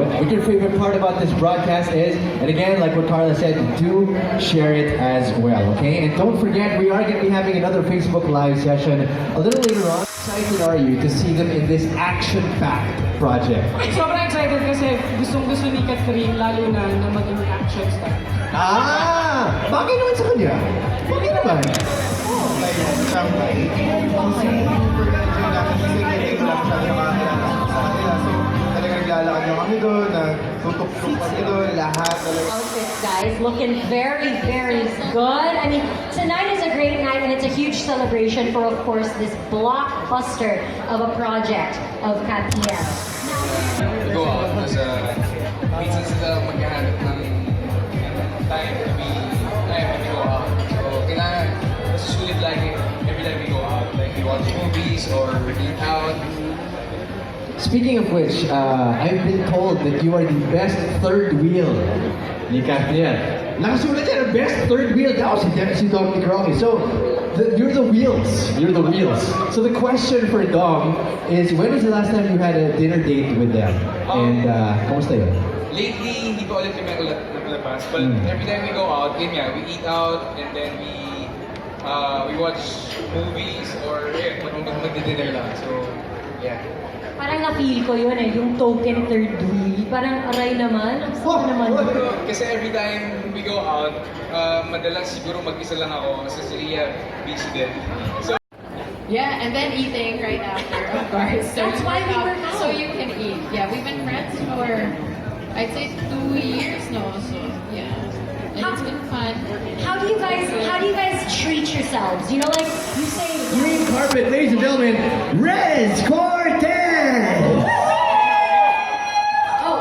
what your favorite part about this broadcast is. And again, like what Carla said, do share it as well, okay? And don't forget, we are going to be having another Facebook Live session a little later on. How excited are you to see them in this action-packed project? Sobrang excited kasi gustong-gusto ni Kathryn, lalo na maging action star. Bagay naman sa kanya. Bagay naman. Naglalakad nyo kami doon, nagtutok-tuk kami doon, lahat. Outfits, guys, looking very, very good. I mean, tonight is a great night and it's a huge celebration for, of course, this blockbuster of a project of KathNiel's. Go out, kasi minsan sila maghahanap ng time to go out. So, kailangan masusulit lagi every time we go out. Like, we watch movies or we eat out. Speaking of which, I've been told that you are the best third wheel ni KathNiel. Nakasulat yan, best third wheel daw si Dominic Roque. So, you're the wheels. You're the wheels. So the question for Dom is, when was the last time you had a dinner date with them? And kamusta yun? Lately, hindi ko ulit kami nakalabas. But every time we go out, we eat out and then we watch movies or mag-dinner lang. So, yeah. Parang na-feel ko yun yung token third wheel. Parang aray naman. Ang sama naman. Kasi every time we go out, madalas siguro mag-isa lang ako kasi si Ria busy din. So, yeah, and then eating right after, of course. So that's why we were out. So you can eat. Yeah, we've been friends for, I'd say 2 years now. So yeah, and it's been fun. How do you guys treat yourselves? You know, like you say. Green carpet, ladies and gentlemen, Cortez!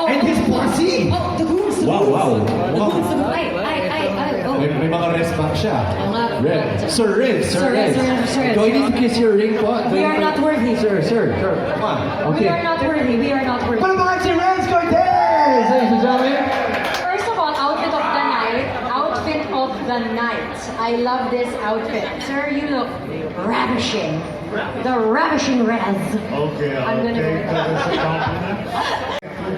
And his posse! Oh, the goons! Wow. The goons! Oh. May mga res back siya. Red. Sir Riz. Sir Riz. Do I need to kiss your ring po? We are not worthy. Sir. Come on. Okay. We are not worthy. Palamahan si Riz Cortez! Ladies and gentlemen. First of all, outfit of the night. I love this outfit. Sir, you look ravishing. The ravishing Rez. Okay, I'm gonna go with that. That's a compliment.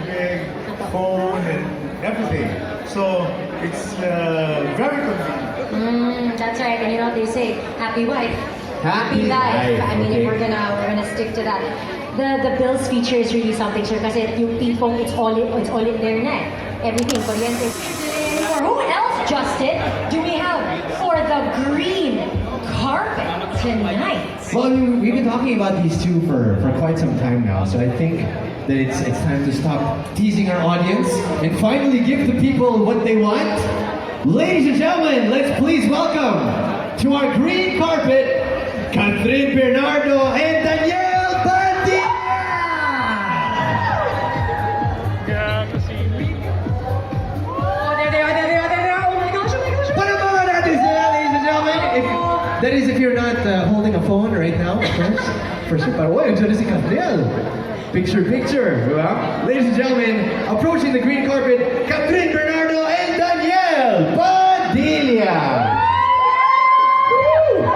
Big phone and everything. So it's very convenient. That's right. And you know what they say, happy wife, Happy life. I mean, Okay. if we're gonna stick to that. The Bills feature is really something, sir, kasi yung tipong it's all in there na. Everything, kuryente. For who else, Justin, do we have for the green carpet tonight? Well, I mean, we've been talking about these two for quite some time now, so I think that it's time to stop teasing our audience and finally give the people what they want. Ladies and gentlemen, let's please welcome to our green carpet, Kathryn, Bernardo, and Padilla! That is, if you're not holding a phone right now, of course. For sure. But wait, so this is KathNiel. Picture. Diba? Ladies and gentlemen, approaching the green carpet, Kathryn, Bernardo, and Danielle Padilla. Woo!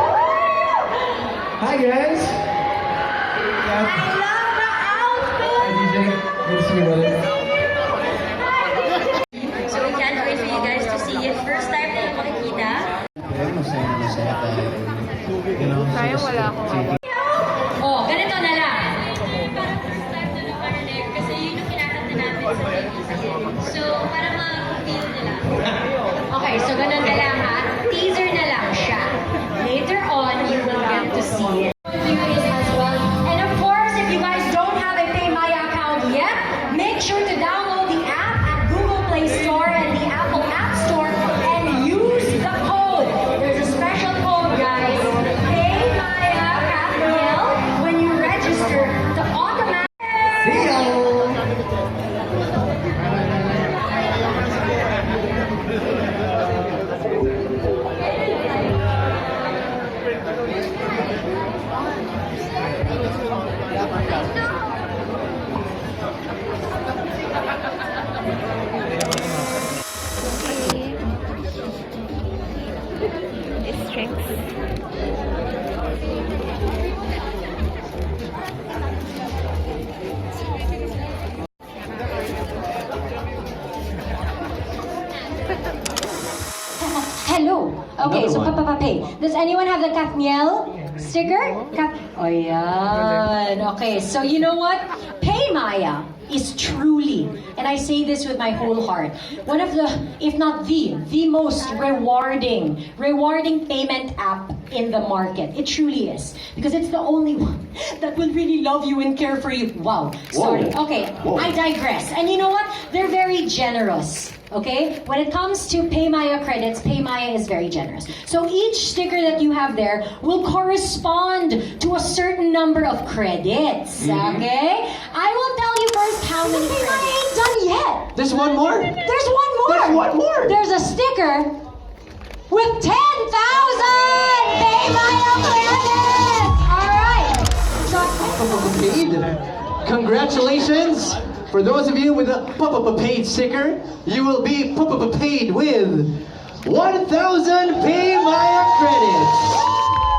Hi, guys. I love the outfit! Hi, DJ. Good to see you, brother. So we can't wait for you guys to see it. First time na makikita. Kaya wala akong Oh, ganito na lang. Parang first time na nag-connect kasi yun yung kinakanta natin sa TV. So, para ma-feel nila. Okay, so ganun na lang ha. Teaser na lang siya. Later on, you will get to see it. As well. And of course, if you guys don't have a PayMaya account yet, make sure to download the app at Google Play Store and the Apple App Store and use the code. There's a special code, guys. PayMaya KathNiel when you register to automatically. See ya! Okay, does anyone have the KathNiel sticker? Oh, yeah. Okay, so you know what? PayMaya is truly, and I say this with my whole heart, one of the, if not the most rewarding payment app in the market. It truly is. Because it's the only one that will really love you and care for you. Wow. Sorry. Okay, I digress. And you know what? They're very generous. Okay? When it comes to PayMaya credits, PayMaya is very generous. So each sticker that you have there will correspond to a certain number of credits. Okay? I will tell you first how many PayMaya ain't done yet. There's one more? There's one more. There's one more. There's a sticker with 10,000 PayMaya credits. All right. So Paid. Congratulations. For those of you with a paid sticker, you will be paid with 1,000 PayMaya credits.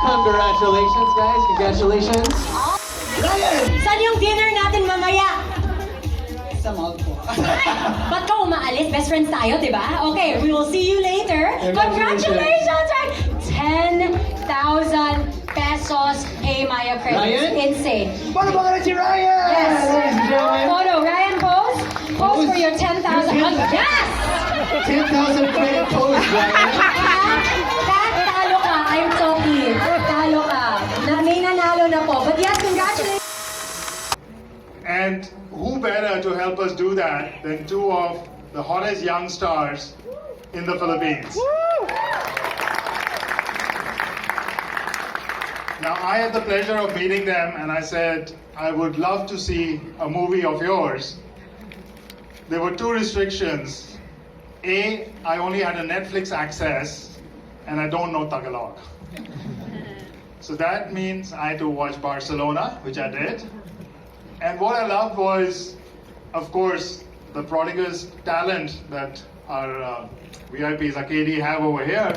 Congratulations, guys. Congratulations. Ryan! saan yung dinner natin mamaya? Sa mall po. Ba't ka umaalis? Best friends tayo, di ba? Okay, we will see you later. Congratulations! Right? 10,000 pesos PayMaya credits. Ryan? Insane. Paano ba ka na si Ryan? Yes. Ladies and gentlemen. Photo. Ryan, pose. Pose for your 10,000. Yes! 10,000 credit pose, Ryan. Pat, talo ka. I'm so pleased. Talo ka. May nanalo na po. But yes, congratulations. And who better to help us do that than two of the hottest young stars in the Philippines? Now, I had the pleasure of meeting them, and I said, I would love to see a movie of yours. There were two restrictions. A, I only had a Netflix access, and I don't know Tagalog. So that means I had to watch Barcelona, which I did. And what I loved was, of course, the prodigious talent that our VIPs, Atayde, have over here.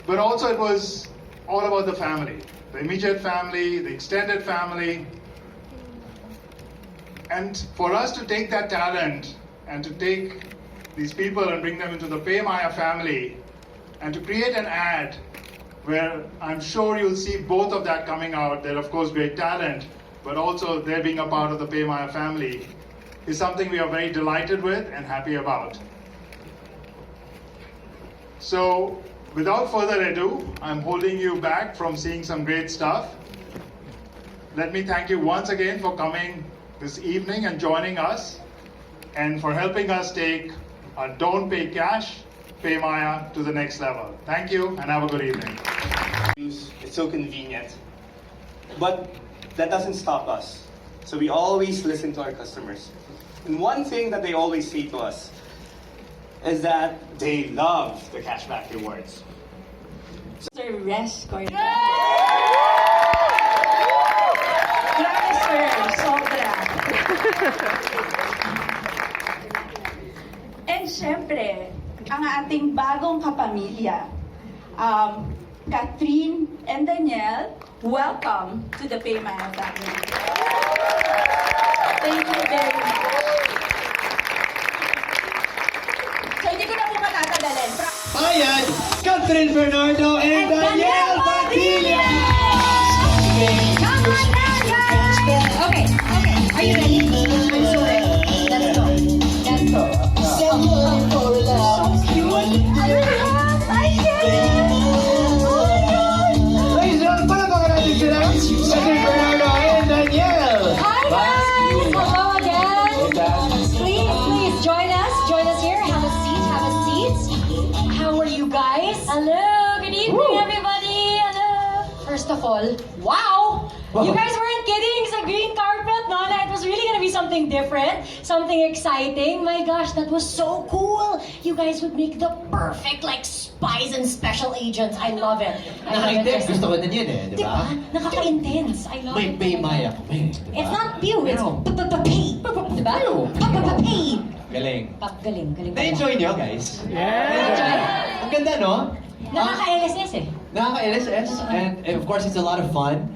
But also it was all about the family. The immediate family, the extended family. And for us to take that talent and to take these people and bring them into the PayMaya family and to create an ad where I'm sure you'll see both of that coming out. They're of course great talent, but also they're being a part of the PayMaya family is something we are very delighted with and happy about. So, without further ado, I'm holding you back from seeing some great stuff. Let me thank you once again for coming this evening and joining us and for helping us take our Don't Pay Cash, PayMaya to the next level. Thank you and have a good evening. It's so convenient. But that doesn't stop us. So we always listen to our customers. And one thing that they always say to us is that they love the cashback rewards. Sir Res Cortez. Grabe sir, sobra. And syempre, ang ating bagong kapamilya, Kathryn and Daniel, welcome to the PayMaya family. Thank you very much. So hindi ko na po matatagalin. Ayan, Kathryn, Bernardo, and Daniel Padilla! Come on down, guys! Okay. Are you ready? I'm so ready. Let's go. So cute. I can't. Ladies and gentlemen, palabang natin sila, Kathryn, Bernardo, and Daniel! Hi guys! Hello again! Please join us here. Have a seat. How are you guys? Hello! Good evening, everybody! Hello! First of all, wow! You guys weren't kidding sa green carpet, no? It was really gonna be something different, something exciting. My gosh, that was so cool! You guys would make the perfect, spies and special agents. I love it. Nakaka-intense. Gusto ko din yun di ba? Nakaka-intense. I love it. May PayMaya kami, di ba? It's not pew, it's pay. Diba? Pay. Galing. Galing. Na-enjoy nyo, guys? Enjoy. Ang ganda, no? Nakaka-LSS eh. Nakaka-LSS, and of course, it's a lot of fun.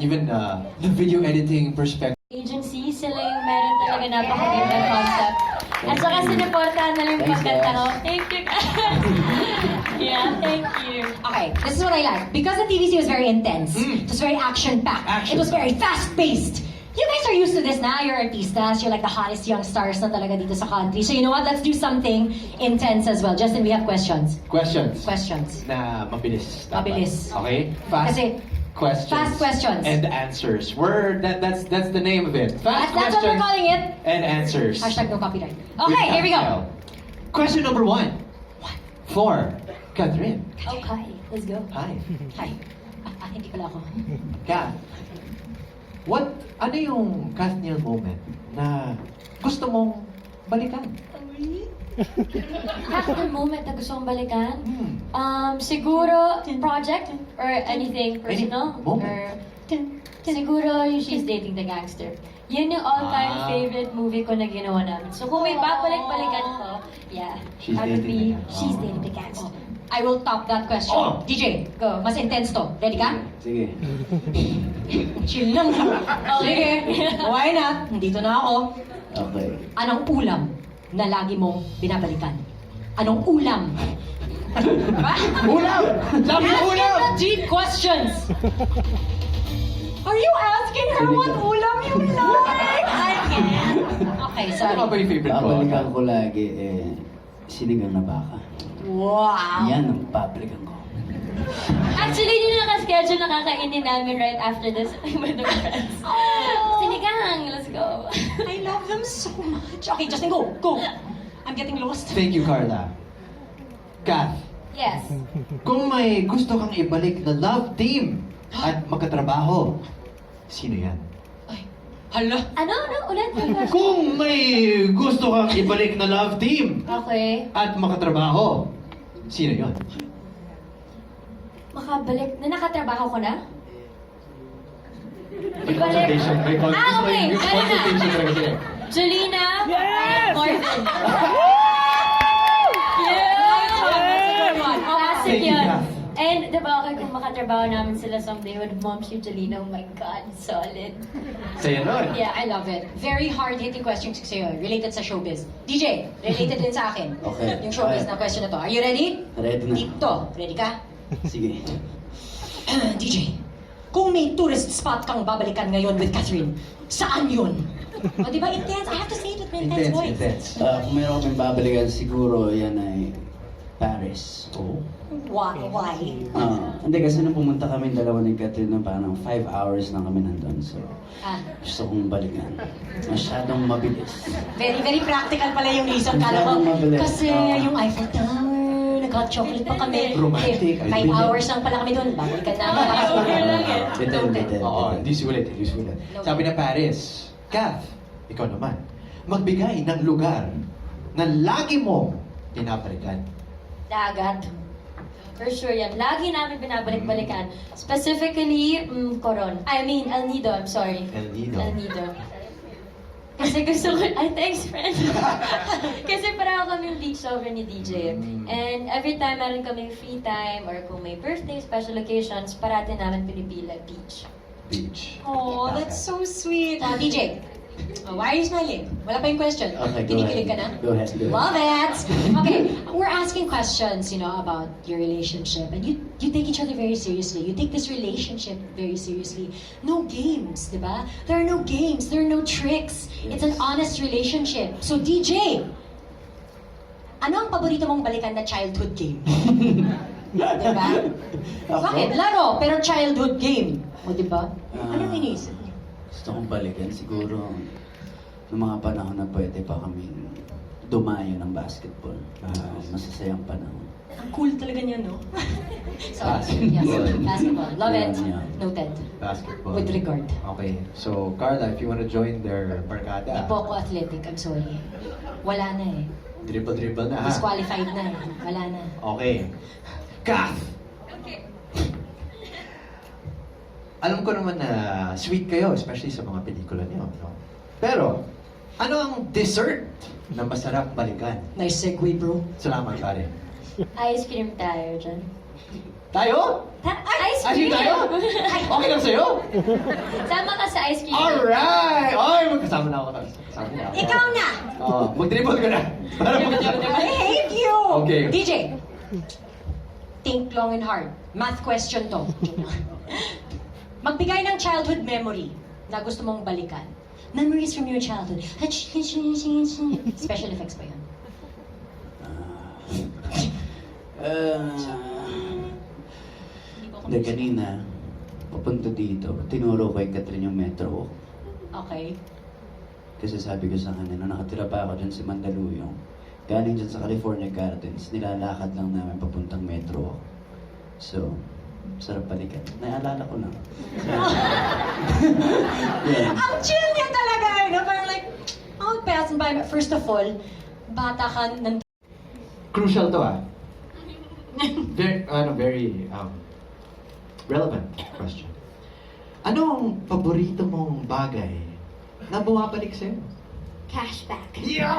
Even the video editing perspective. Agency, sila yung meron talaga napakagandang concept. At saka sinuportahan na lang yung pagkanta ko. Thank you guys! Yeah, thank you. Okay, this is what I like. Because the TVC was very intense, it was very action-packed, it was very fast-paced. You guys are used to this na, you're artistas, you're like the hottest young stars na talaga dito sa country. So you know what, let's do something intense as well. Justin, we have questions. Questions. Questions. Na mabilis. dapat. Mabilis. Okay? Fast Kasi, questions. fast questions. And answers. that's the name of it. Fast That's what we're questions calling it. and answers. Hashtag no copyright. With Okay, here we go. KathNiel. Question number 1. For Kathryn. Okay, let's go. Hi. Hi. Hindi pala ako. Kath, ano yung KathNiel moment na gusto mong balikan? After moment na gusto kong balikan? Siguro, project or anything personal? Any moment. Or, siguro, yung She's Dating the Gangster. Yun yung all-time favorite movie ko na ginawa namin. So kung may babalik-balikan ko, yeah, She's that would be Dating the Gangster. She's Dating the Gangster. I will top that question. Oh. DJ, go. Mas intense to. Ready ka? Sige. Chill lang. Sige. Why not? Nandito na ako. Okay. Anong ulam na lagi mong binabalikan? Anong ulam? Ulam! Sabi ko ulam! Deep questions! Are you asking her what ulam you like? I can't. Okay, Ano sorry. ba yung favorite ko? Babalikan ko lagi sinigang na baka. Wow. Yan ang babalikan ko. Actually, yun yung nakaschedule na kakainin namin right after this with the friends. Sinigang, let's go. I love them so much. Okay, Justin, go. Go. I'm getting lost. Thank you, Carla. Kath, Yes. kung may gusto kang ibalik na love team at magkatrabaho, sino yan? Hala. Ano? Ulit? Kung may gusto kang ibalik na love team Okay. at makatrabaho, sino yon? Makabalik. Nakatrabaho ko na? May consultation. May Ah, okay. May consultation talaga sila. Julina? Yes! Morgan. Classic Thank you, yun. Kath. And diba okay kung makatrabaho namin sila someday with Mom si Julina, oh my God, solid. Sa'yo nun. Yeah, I love it. Very hard-hitting questions sa'yo. Related sa showbiz. DJ, related din sa akin. Okay. Yung showbiz na question na to. Are you ready? Ready na. Dito. Ready ka? Sige. DJ, kung may tourist spot kang babalikan ngayon with Kathryn, saan yun? O, di ba? Intense. I have to say it with my intense voice. Intense. Kung meron kaming babalikan, siguro yan ay Paris. Oh. Why? Hindi kasi nung pumunta kami dalawa ni Kathryn, parang 5 hours lang kami nandun. So, Ah, gusto kong balikan. Masyadong mabilis. very, very practical pala yung reason. Kala ko, Masyadong mabilis. kasi yung Eiffel Tower, nag-chocolate pa kami. Romantic. 5 hours lang pala kami doon. Babalikan namin. Bitin. Oo, hindi sulit. Sabi na Paris, Kath, ikaw naman, magbigay ng lugar na lagi mo pinapalikan. Dagat. For sure yan. Lagi namin binabalik-balikan. Specifically, Coron. I mean, El Nido. I'm sorry. El Nido. El Nido. Kasi gusto ko, ay thanks friend. Kasi pareho kami beach lover ni DJ. And every time meron kaming free time or kung may birthday, special occasions, parati namin pinipila beach. Beach. Oh, that's so sweet. DJ, why are you smiling? Wala pa yung question. Okay, go Kinikilig ka ahead. na? Go ahead. Love it! Okay, we're asking questions, about your relationship. And you take each other very seriously. You take this relationship very seriously. No games, di ba? There are no games. There are no tricks. It's an honest relationship. So, DJ, ano ang paborito mong balikan na childhood game? Di ba? Bakit? Laro, pero childhood game. O, di ba? Anong iniisip niyo? Gusto kong balikan siguro ng mga panahon na pwede pa kaming dumayo ng basketball. Masasayang panahon. Ang cool talaga niya, no? Sorry. Yes, basketball. Love it. Yeah. Noted. Basketball. With regard. Okay, so Carla, if you want to join their Hindi barkada, po ako athletic, I'm sorry. Wala na eh. dribble na ha. Disqualified na eh. Wala na. Okay. Kath! Alam ko naman na sweet kayo, especially sa mga pelikula niyo, no? Pero, ano ang dessert na masarap balikan? Nice segue, bro. Salamat, pare. Ice cream tayo dyan. Tayo? Ice Ayun cream! tayo? Okay lang sa'yo? Sama ka sa ice cream. Alright! Ay, magkasama na ako. Kasama na ako. Ikaw na! Oo, mag-dribble ka na. Para magkasama. I hate you! Okay. DJ, think long and hard. Math question to. Magbigay ng childhood memory na gusto mong balikan. Memories from your childhood. Special effects pa yun. Hindi, kanina, papunta dito, tinuro ko kay Kathryn yung metro. Okay. Kasi sabi ko sa kanya, nung nakatira pa ako dyan sa Mandaluyong, galing dyan sa California Gardens, nilalakad lang namin papuntang metro. So, sarap balikan. Naalala ko na. Yeah. Ang chill niya talaga, no? Parang like, I'll pass by. First of all, bata ka ng... Crucial to very relevant question. Ano ang paborito mong bagay na bumabalik sa'yo? Cashback. Yeah!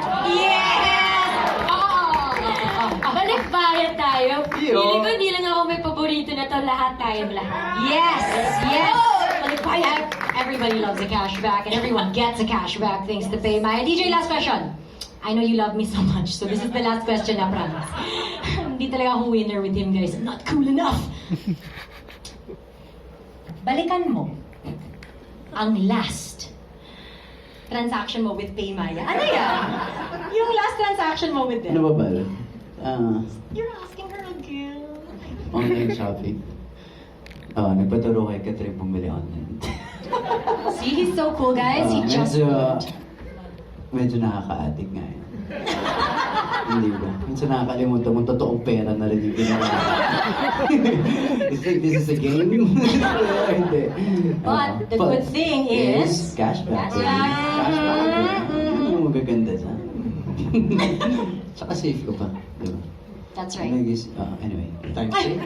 Balik bayad tayo. Iyo. Feeling ko hindi lang ako may paborito na to. Lahat tayong lahat. Yes! Yes! Balik bayad. Everybody loves a cashback and everyone gets a cashback thanks to PayMaya. DJ, last question. I know you love me so much, so this is the last question, I promise. Hindi talaga ako winner with him, guys. I'm not cool enough. Balikan mo ang last transaction mo with PayMaya. Ano yan? Yung last transaction mo with them. Ano ba ba? You're asking her again. Online shopping. Nagpaturo kay Kathryn bumili online. See, he's so cool, guys. He just medyo nakaka-addict nga yun. Hindi ba? Minsan nakakalimutan mo, totoong pera na rin yung ginawa. It's like, this is a game? Hindi. But the good thing is... Cashback. Cashback. Cashback. Yun yung magaganda sa. Tsaka safe ko pa. Diba? That's right. Anyway, thanks. Ay!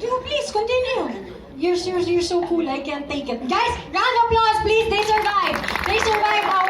Please, continue. You're so cool, I can't take it. Guys, round of applause, please. They survived. They survived our